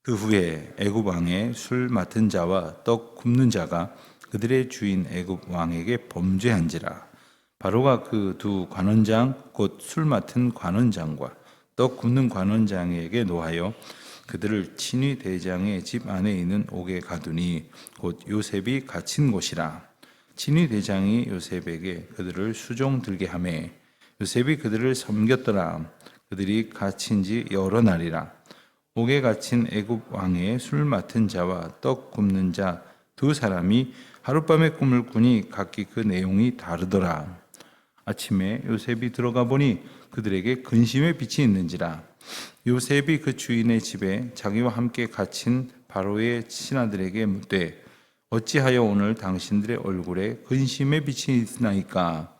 그 후에 애굽 왕의 술 맡은 자와 떡 굽는 자가 그들의 주인 애굽 왕에게 범죄한지라. 바로가 그 두 관원장 곧 술 맡은 관원장과 떡 굽는 관원장에게 노하여 그들을 친위 대장의 집 안에 있는 옥에 가두니 곧 요셉이 갇힌 곳이라. 친위 대장이 요셉에게 그들을 수종 들게 하매 요셉이 그들을 섬겼더라. 그들이 갇힌 지 여러 날이라. 옥에 갇힌 애굽 왕의 술 맡은 자와 떡 굽는 자 두 사람이 하룻밤의 꿈을 꾸니 각기 그 내용이 다르더라. 아침에 요셉이 들어가 보니 그들에게 근심의 빛이 있는지라. 요셉이 그 주인의 집에 자기와 함께 갇힌 바로의 신하들에게 묻되 어찌하여 오늘 당신들의 얼굴에 근심의 빛이 있나이까?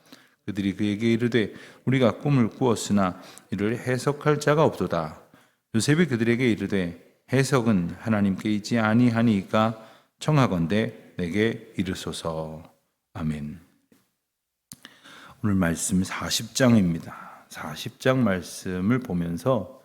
그들이 그에게 이르되 우리가 꿈을 꾸었으나 이를 해석할 자가 없도다. 요셉이 그들에게 이르되 해석은 하나님께 있지 아니하니까 청하건대 내게 이르소서. 아멘. 오늘 말씀 40장입니다. 40장 말씀을 보면서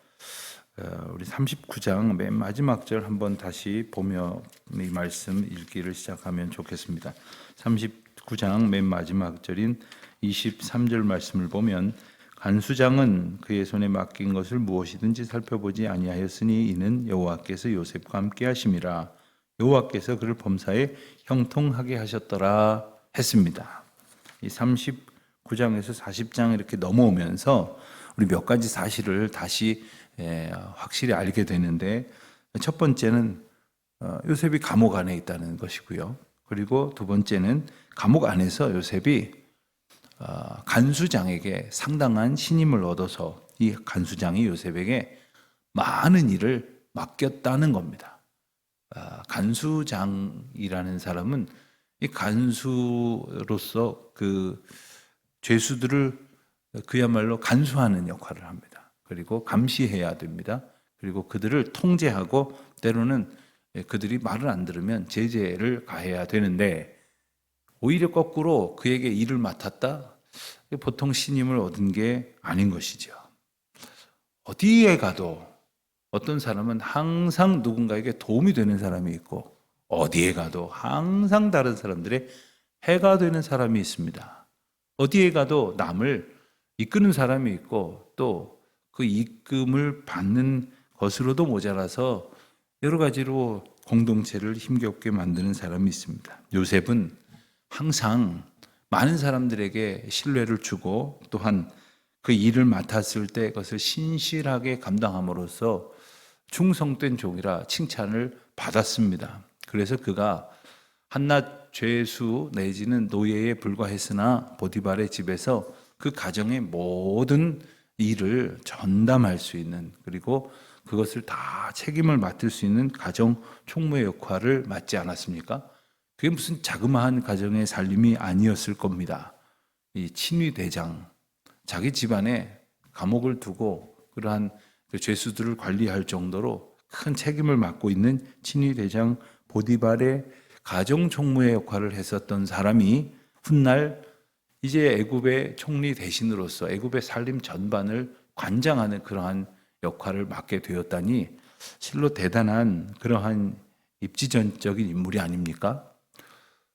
우리 39장 맨 마지막 절 한번 다시 보며 이 말씀 읽기를 시작하면 좋겠습니다. 39장 맨 마지막 절인 23절 말씀을 보면 간수장은 그의 손에 맡긴 것을 무엇이든지 살펴보지 아니하였으니 이는 여호와께서 요셉과 함께 하심이라. 여호와께서 그를 범사에 형통하게 하셨더라 했습니다. 이 39장에서 40장 이렇게 넘어오면서 우리 몇 가지 사실을 다시 확실히 알게 되는데, 첫 번째는 요셉이 감옥 안에 있다는 것이고요. 그리고 두 번째는 감옥 안에서 요셉이 간수장에게 상당한 신임을 얻어서 이 간수장이 요셉에게 많은 일을 맡겼다는 겁니다. 간수장이라는 사람은 이 간수로서 그 죄수들을 그야말로 간수하는 역할을 합니다. 그리고 감시해야 됩니다. 그리고 그들을 통제하고 때로는 그들이 말을 안 들으면 제재를 가해야 되는데, 오히려 거꾸로 그에게 일을 맡았다? 보통 신임을 얻은 게 아닌 것이죠. 어디에 가도 어떤 사람은 항상 누군가에게 도움이 되는 사람이 있고, 어디에 가도 항상 다른 사람들의 해가 되는 사람이 있습니다. 어디에 가도 남을 이끄는 사람이 있고, 또 그 이끌음을 받는 것으로도 모자라서 여러 가지로 공동체를 힘겹게 만드는 사람이 있습니다. 요셉은 항상 많은 사람들에게 신뢰를 주고, 또한 그 일을 맡았을 때 그것을 신실하게 감당함으로써 충성된 종이라 칭찬을 받았습니다. 그래서 그가 한낱 죄수 내지는 노예에 불과했으나 보디발의 집에서 그 가정의 모든 일을 전담할 수 있는, 그리고 그것을 다 책임을 맡을 수 있는 가정 총무의 역할을 맡지 않았습니까? 그게 무슨 자그마한 가정의 살림이 아니었을 겁니다. 이 친위 대장, 자기 집안에 감옥을 두고 그러한 그 죄수들을 관리할 정도로 큰 책임을 맡고 있는 친위 대장 보디발의 가정 총무의 역할을 했었던 사람이 훗날 이제 애굽의 총리 대신으로서 애굽의 살림 전반을 관장하는 그러한 역할을 맡게 되었다니 실로 대단한 그러한 입지전적인 인물이 아닙니까?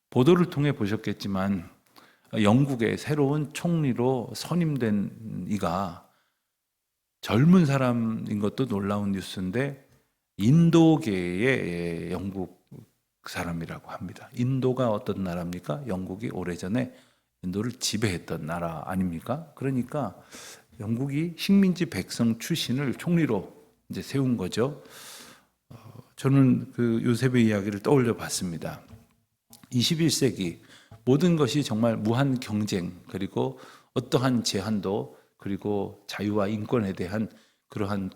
보도를 통해 보셨겠지만 영국의 새로운 총리로 선임된 이가 젊은 사람인 것도 놀라운 뉴스인데 인도계의 영국 사람이라고 합니다. 인도가 어떤 나라입니까? 영국이 오래전에 인도를 지배했던 나라 아닙니까? 그러니까 영국이 식민지 백성 출신을 총리로 이제 세운 거죠. 저는 그 요셉의 이야기를 떠올려 봤습니다. 21세기 모든 것이 정말 무한 경쟁, 그리고 어떠한 제한도, 그리고 자유와 인권에 대한 그러한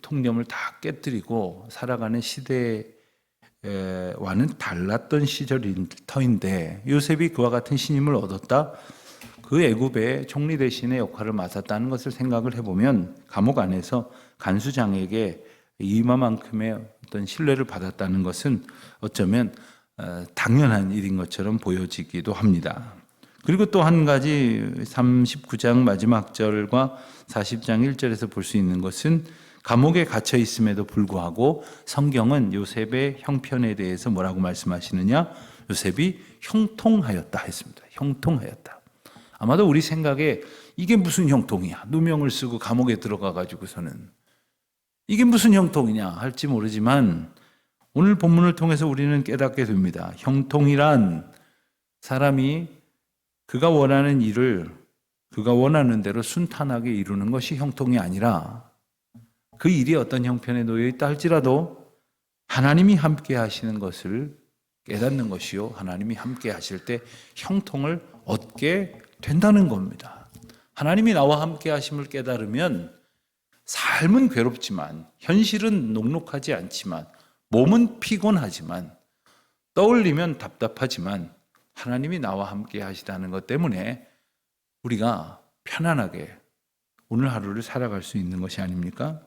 통념을 다 깨뜨리고 살아가는 시대와는 달랐던 시절인 터인데, 요셉이 그와 같은 신임을 얻었다, 그 애굽의 총리 대신의 역할을 맡았다는 것을 생각을 해보면 감옥 안에서 간수장에게 이마만큼의 어떤 신뢰를 받았다는 것은 어쩌면 당연한 일인 것처럼 보여지기도 합니다. 그리고 또 한 가지 39장 마지막 절과 40장 1절에서 볼 수 있는 것은 감옥에 갇혀 있음에도 불구하고 성경은 요셉의 형편에 대해서 뭐라고 말씀하시느냐? 요셉이 형통하였다 했습니다. 형통하였다. 아마도 우리 생각에 이게 무슨 형통이야? 누명을 쓰고 감옥에 들어가 가지고서는 이게 무슨 형통이냐 할지 모르지만 오늘 본문을 통해서 우리는 깨닫게 됩니다. 형통이란 사람이 그가 원하는 일을 그가 원하는 대로 순탄하게 이루는 것이 형통이 아니라 그 일이 어떤 형편에 놓여 있다 할지라도 하나님이 함께 하시는 것을 깨닫는 것이요. 하나님이 함께 하실 때 형통을 얻게 된다는 겁니다. 하나님이 나와 함께 하심을 깨달으면 삶은 괴롭지만 현실은 녹록하지 않지만 몸은 피곤하지만 떠올리면 답답하지만 하나님이 나와 함께 하시다는 것 때문에 우리가 편안하게 오늘 하루를 살아갈 수 있는 것이 아닙니까?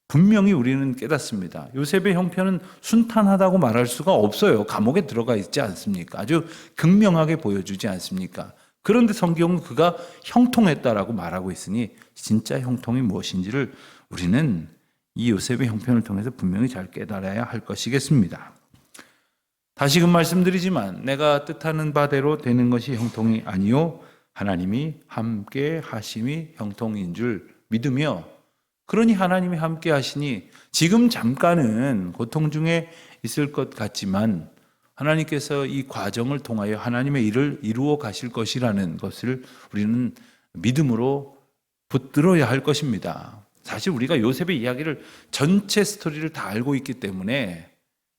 분명히 우리는 깨닫습니다. 요셉의 형편은 순탄하다고 말할 수가 없어요. 감옥에 들어가 있지 않습니까? 아주 극명하게 보여주지 않습니까? 그런데 성경은 그가 형통했다라고 말하고 있으니 진짜 형통이 무엇인지를 우리는 이 요셉의 형편을 통해서 분명히 잘 깨달아야 할 것이겠습니다. 다시금 말씀드리지만 내가 뜻하는 바대로 되는 것이 형통이 아니요 하나님이 함께 하심이 형통인 줄 믿으며 그러니 하나님이 함께 하시니 지금 잠깐은 고통 중에 있을 것 같지만 하나님께서 이 과정을 통하여 하나님의 일을 이루어 가실 것이라는 것을 우리는 믿음으로 붙들어야 할 것입니다. 사실 우리가 요셉의 이야기를 전체 스토리를 다 알고 있기 때문에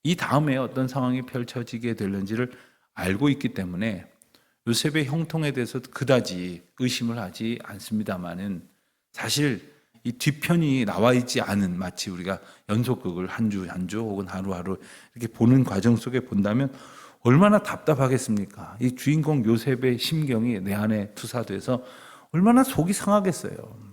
이 다음에 어떤 상황이 펼쳐지게 될는지를 알고 있기 때문에 요셉의 형통에 대해서 그다지 의심을 하지 않습니다만은 사실 이 뒤편이 나와 있지 않은 마치 우리가 연속극을 한 주 한 주 혹은 하루하루 이렇게 보는 과정 속에 본다면 얼마나 답답하겠습니까? 이 주인공 요셉의 심경이 내 안에 투사돼서 얼마나 속이 상하겠어요.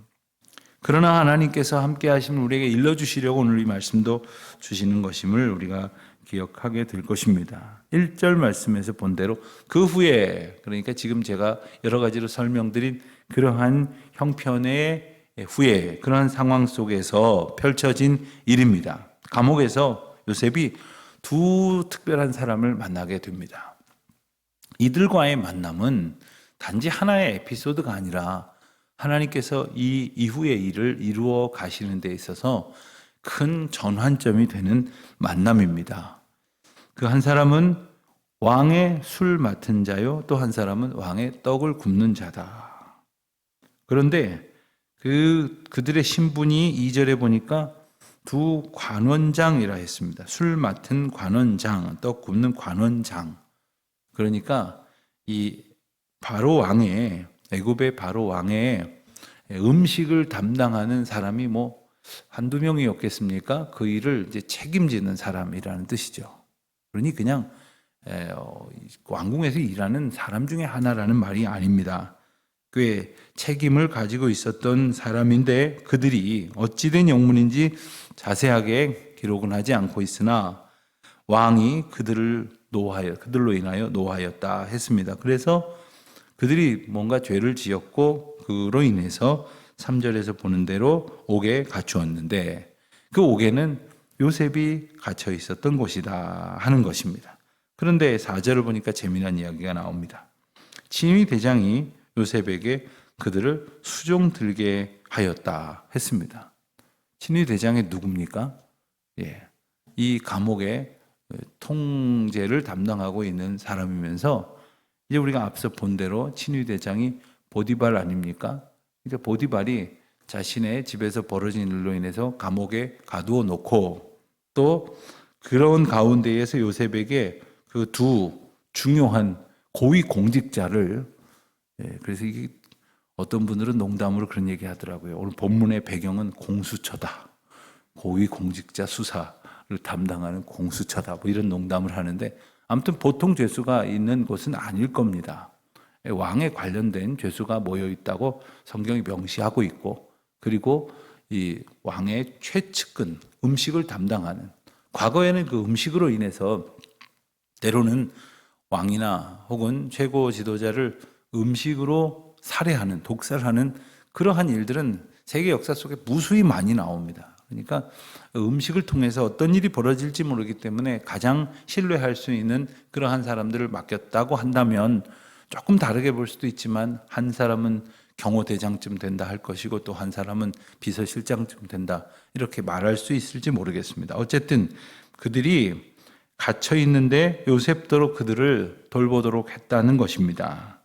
그러나 하나님께서 함께 하시면 우리에게 일러주시려고 오늘 이 말씀도 주시는 것임을 우리가 기억하게 될 것입니다. 1절 말씀에서 본 대로 그 후에 그러니까 지금 제가 여러 가지로 설명드린 그러한 형편의 후에 그러한 상황 속에서 펼쳐진 일입니다. 감옥에서 요셉이 두 특별한 사람을 만나게 됩니다. 이들과의 만남은 단지 하나의 에피소드가 아니라 하나님께서 이 이후의 일을 이루어 가시는 데 있어서 큰 전환점이 되는 만남입니다. 그 한 사람은 왕의 술 맡은 자요, 또 한 사람은 왕의 떡을 굽는 자다. 그런데 그들의 신분이 2절에 보니까 두 관원장이라 했습니다. 술 맡은 관원장, 떡 굽는 관원장. 그러니까 이 바로 왕의 애굽의 바로 왕의 음식을 담당하는 사람이 뭐 한두 명이었겠습니까? 그 일을 이제 책임지는 사람이라는 뜻이죠. 그러니 그냥 왕궁에서 일하는 사람 중에 하나라는 말이 아닙니다. 꽤 책임을 가지고 있었던 사람인데 그들이 어찌된 영문인지 자세하게 기록은 하지 않고 있으나 왕이 그들로 인하여 노하였다 했습니다. 그래서 그들이 뭔가 죄를 지었고 그로 인해서 3절에서 보는 대로 옥에 갇혔는데 그 옥에는 요셉이 갇혀 있었던 곳이다 하는 것입니다. 그런데 4절을 보니까 재미난 이야기가 나옵니다. 친위 대장이 요셉에게 그들을 수종 들게 하였다 했습니다. 친위 대장이 누굽니까? 이 감옥의 통제를 담당하고 있는 사람이면서 이제 우리가 앞서 본 대로 친위 대장이 보디발 아닙니까? 그러니까 보디발이 자신의 집에서 벌어진 일로 인해서 감옥에 가두어 놓고 또 그런 가운데에서 요셉에게 그 두 중요한 고위 공직자를 그래서 이게 어떤 분들은 농담으로 그런 얘기 하더라고요. 오늘 본문의 배경은 공수처다. 고위 공직자 수사를 담당하는 공수처다. 뭐 이런 농담을 하는데 아무튼 보통 죄수가 있는 곳은 아닐 겁니다. 왕에 관련된 죄수가 모여 있다고 성경이 명시하고 있고 그리고 이 왕의 최측근 음식을 담당하는 과거에는 그 음식으로 인해서 때로는 왕이나 혹은 최고 지도자를 음식으로 살해하는 독살하는 그러한 일들은 세계 역사 속에 무수히 많이 나옵니다. 그러니까 음식을 통해서 어떤 일이 벌어질지 모르기 때문에 가장 신뢰할 수 있는 그러한 사람들을 맡겼다고 한다면 조금 다르게 볼 수도 있지만, 한 사람은 경호대장쯤 된다 할 것이고 또 한 사람은 비서실장쯤 된다, 이렇게 말할 수 있을지 모르겠습니다. 어쨌든 그들이 갇혀 있는데 요셉더러 그들을 돌보도록 했다는 것입니다.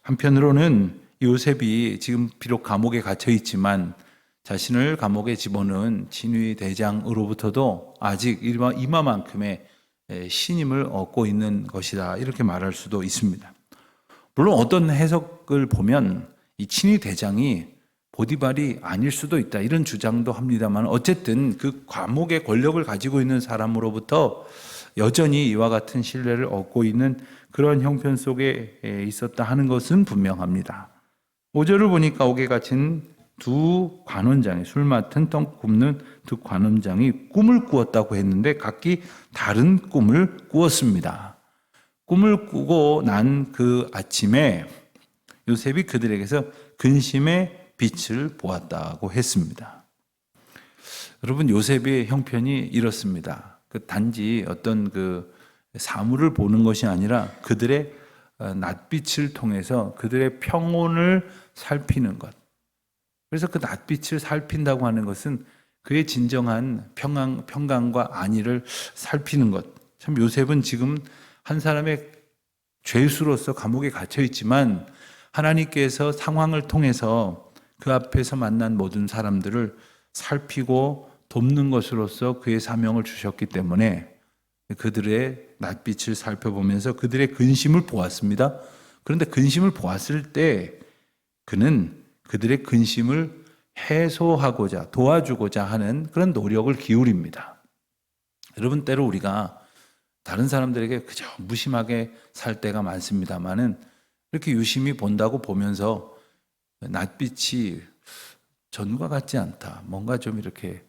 한편으로는 요셉이 지금 비록 감옥에 갇혀 있지만 자신을 감옥에 집어넣은 진위 대장으로부터도 아직 이마만큼의 신임을 얻고 있는 것이다, 이렇게 말할 수도 있습니다. 물론 어떤 해석을 보면 이 친위 대장이 보디발이 아닐 수도 있다, 이런 주장도 합니다만, 어쨌든 그 감옥의 권력을 가지고 있는 사람으로부터 여전히 이와 같은 신뢰를 얻고 있는 그런 형편 속에 있었다 하는 것은 분명합니다. 5절을 보니까 옥에 갇힌 두 관원장이, 술 맡은 떡 굽는 두 관원장이 꿈을 꾸었다고 했는데 각기 다른 꿈을 꾸었습니다. 꿈을 꾸고 난 그 아침에 요셉이 그들에게서 근심의 빛을 보았다고 했습니다. 여러분, 요셉의 형편이 이렇습니다. 단지 어떤 사물을 보는 것이 아니라 그들의 낯빛을 통해서 그들의 평온을 살피는 것. 그래서 그 낯빛을 살핀다고 하는 것은 그의 진정한 평강과 안위를 살피는 것. 참 요셉은 지금 한 사람의 죄수로서 감옥에 갇혀 있지만 하나님께서 상황을 통해서 그 앞에서 만난 모든 사람들을 살피고 돕는 것으로서 그의 사명을 주셨기 때문에 그들의 낯빛을 살펴보면서 그들의 근심을 보았습니다. 그런데 근심을 보았을 때 그는 그들의 근심을 해소하고자, 도와주고자 하는 그런 노력을 기울입니다. 여러분, 때로 우리가 다른 사람들에게 그저 무심하게 살 때가 많습니다만은 이렇게 유심히 본다고 보면서 낯빛이 전과 같지 않다, 뭔가 좀 이렇게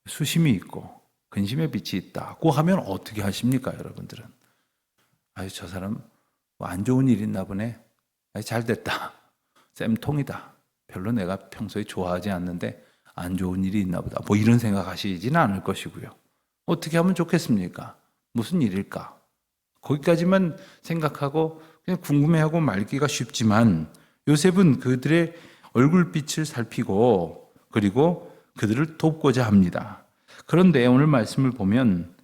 수심이 있고 근심의 빛이 있다고 하면 어떻게 하십니까, 여러분들은? 아유, 저 사람 뭐 안 좋은 일 있나 보네. 아유, 잘 됐다. 쌤통이다. 별로 내가 평소에 좋아하지 않는데 안 좋은 일이 있나 보다. 뭐 이런 생각하시지는 않을 것이고요. 어떻게 하면 좋겠습니까? 무슨 일일까? 거기까지만 생각하고 그냥 궁금해하고 말기가 쉽지만, 요셉은 그들의 얼굴빛을 살피고 그리고 그들을 돕고자 합니다. 그런데 오늘 말씀을 보면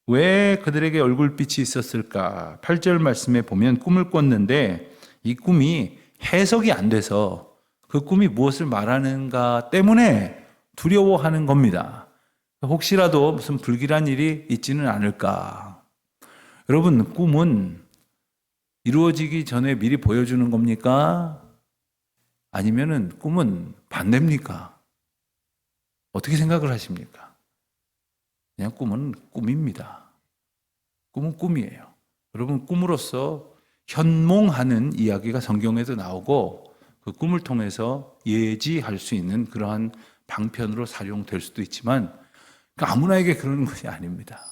왜 그들에게 얼굴빛이 있었을까? 8절 말씀에 보면 꿈을 꿨는데 이 꿈이 해석이 안 돼서 그 꿈이 무엇을 말하는가 때문에 두려워하는 겁니다. 혹시라도 무슨 불길한 일이 있지는 않을까? 여러분, 꿈은 이루어지기 전에 미리 보여주는 겁니까? 아니면은 꿈은 반대입니까? 어떻게 생각을 하십니까? 그냥 꿈은 꿈입니다. 꿈은 꿈이에요. 여러분, 꿈으로써 현몽하는 이야기가 성경에도 나오고 그 꿈을 통해서 예지할 수 있는 그러한 방편으로 사용될 수도 있지만 아무나에게 그러는 것이 아닙니다.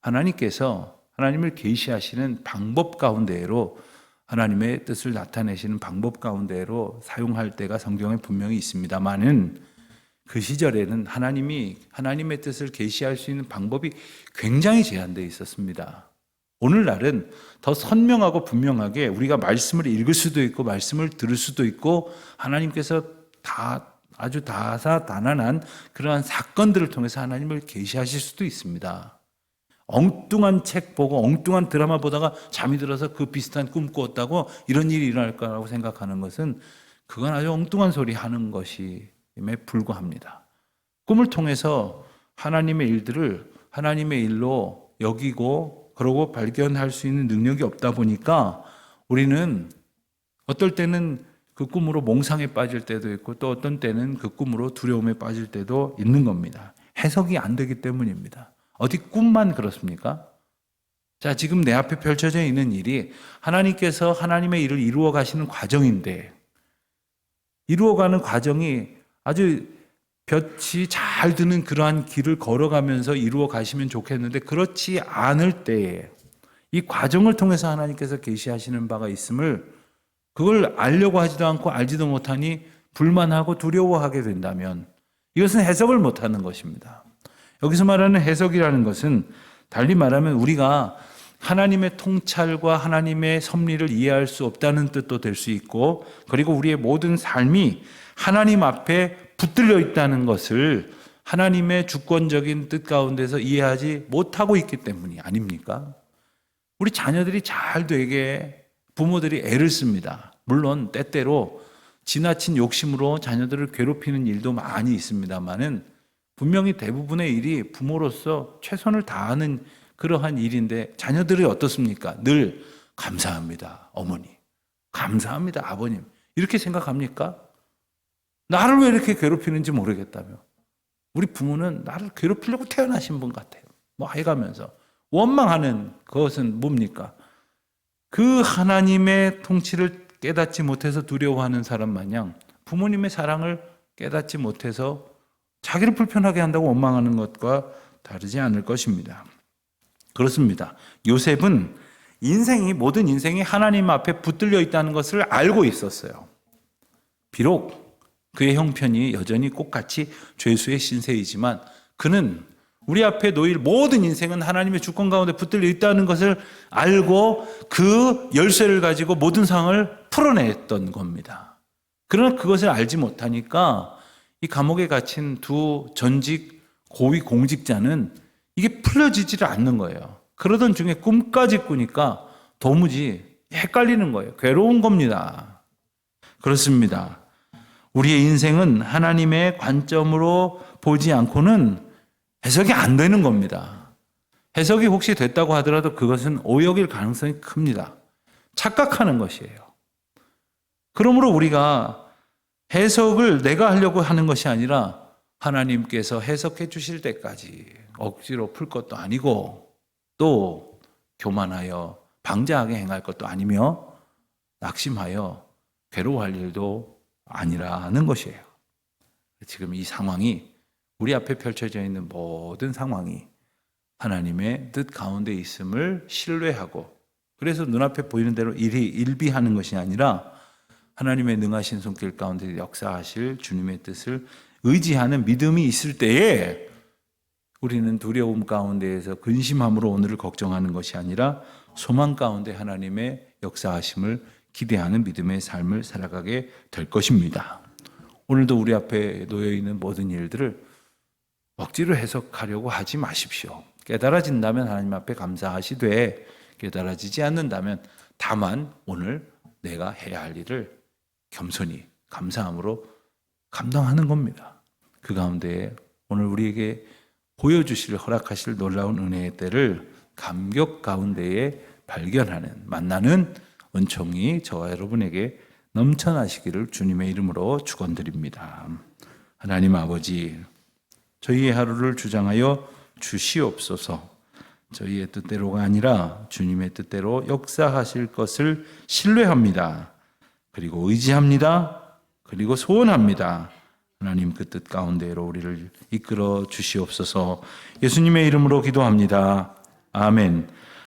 하나님께서 하나님을 계시하시는 방법 가운데로, 하나님의 뜻을 나타내시는 방법 가운데로 사용할 때가 성경에 분명히 있습니다만은 그 시절에는 하나님이 하나님의 뜻을 계시할 수 있는 방법이 굉장히 제한되어 있었습니다. 오늘날은 더 선명하고 분명하게 우리가 말씀을 읽을 수도 있고 말씀을 들을 수도 있고 하나님께서 아주 다사다난한 그러한 사건들을 통해서 하나님을 계시하실 수도 있습니다. 엉뚱한 책 보고 엉뚱한 드라마 보다가 잠이 들어서 그 비슷한 꿈 꾸었다고 이런 일이 일어날 거라고 생각하는 것은 그건 아주 엉뚱한 소리 하는 것임에 불과합니다. 꿈을 통해서 하나님의 일들을 하나님의 일로 여기고 그러고 발견할 수 있는 능력이 없다 보니까 우리는 어떨 때는 그 꿈으로 몽상에 빠질 때도 있고 또 어떤 때는 그 꿈으로 두려움에 빠질 때도 있는 겁니다. 해석이 안 되기 때문입니다. 어디 꿈만 그렇습니까? 자, 지금 내 앞에 펼쳐져 있는 일이 하나님께서 하나님의 일을 이루어 가시는 과정인데, 이루어가는 과정이 아주 볕이 잘 드는 그러한 길을 걸어가면서 이루어 가시면 좋겠는데 그렇지 않을 때에 이 과정을 통해서 하나님께서 계시하시는 바가 있음을 그걸 알려고 하지도 않고 알지도 못하니 불만하고 두려워하게 된다면 이것은 해석을 못하는 것입니다. 여기서 말하는 해석이라는 것은 달리 말하면 우리가 하나님의 통찰과 하나님의 섭리를 이해할 수 없다는 뜻도 될 수 있고, 그리고 우리의 모든 삶이 하나님 앞에 붙들려 있다는 것을 하나님의 주권적인 뜻 가운데서 이해하지 못하고 있기 때문이 아닙니까? 우리 자녀들이 잘 되게 부모들이 애를 씁니다. 물론 때때로 지나친 욕심으로 자녀들을 괴롭히는 일도 많이 있습니다만은 분명히 대부분의 일이 부모로서 최선을 다하는 그러한 일인데, 자녀들이 어떻습니까? 늘 감사합니다, 어머니. 감사합니다, 아버님. 이렇게 생각합니까? 나를 왜 이렇게 괴롭히는지 모르겠다며. 우리 부모는 나를 괴롭히려고 태어나신 분 같아요. 뭐 해가면서 원망하는 그것은 뭡니까? 그 하나님의 통치를 깨닫지 못해서 두려워하는 사람 마냥 부모님의 사랑을 깨닫지 못해서 자기를 불편하게 한다고 원망하는 것과 다르지 않을 것입니다. 그렇습니다. 요셉은 모든 인생이 하나님 앞에 붙들려 있다는 것을 알고 있었어요. 비록 그의 형편이 여전히 꼭같이 죄수의 신세이지만 그는 우리 앞에 놓일 모든 인생은 하나님의 주권 가운데 붙들려 있다는 것을 알고 그 열쇠를 가지고 모든 상황을 풀어냈던 겁니다. 그러나 그것을 알지 못하니까 이 감옥에 갇힌 두 전직 고위 공직자는 이게 풀려지지를 않는 거예요. 그러던 중에 꿈까지 꾸니까 도무지 헷갈리는 거예요. 괴로운 겁니다. 그렇습니다. 우리의 인생은 하나님의 관점으로 보지 않고는 해석이 안 되는 겁니다. 해석이 혹시 됐다고 하더라도 그것은 오역일 가능성이 큽니다. 착각하는 것이에요. 그러므로 우리가 해석을 내가 하려고 하는 것이 아니라 하나님께서 해석해 주실 때까지 억지로 풀 것도 아니고, 또 교만하여 방자하게 행할 것도 아니며 낙심하여 괴로워할 일도 아니라는 것이에요. 지금 이 상황이, 우리 앞에 펼쳐져 있는 모든 상황이 하나님의 뜻 가운데 있음을 신뢰하고, 그래서 눈앞에 보이는 대로 일비하는 것이 아니라 하나님의 능하신 손길 가운데 역사하실 주님의 뜻을 의지하는 믿음이 있을 때에 우리는 두려움 가운데에서 근심함으로 오늘을 걱정하는 것이 아니라 소망 가운데 하나님의 역사하심을 기대하는 믿음의 삶을 살아가게 될 것입니다. 오늘도 우리 앞에 놓여 있는 모든 일들을 억지로 해석하려고 하지 마십시오. 깨달아진다면 하나님 앞에 감사하시되, 깨달아지지 않는다면 다만 오늘 내가 해야 할 일을 겸손히 감사함으로 감당하는 겁니다. 그 가운데 오늘 우리에게 보여주실, 허락하실 놀라운 은혜의 때를 감격 가운데에 발견하는, 만나는 은총이 저와 여러분에게 넘쳐나시기를 주님의 이름으로 축원드립니다. 하나님 아버지, 저희의 하루를 주장하여 주시옵소서. 저희의 뜻대로가 아니라 주님의 뜻대로 역사하실 것을 신뢰합니다. 그리고 의지합니다. 그리고 소원합니다. 하나님 그 뜻 가운데로 우리를 이끌어 주시옵소서. 예수님의 이름으로 기도합니다. 아멘.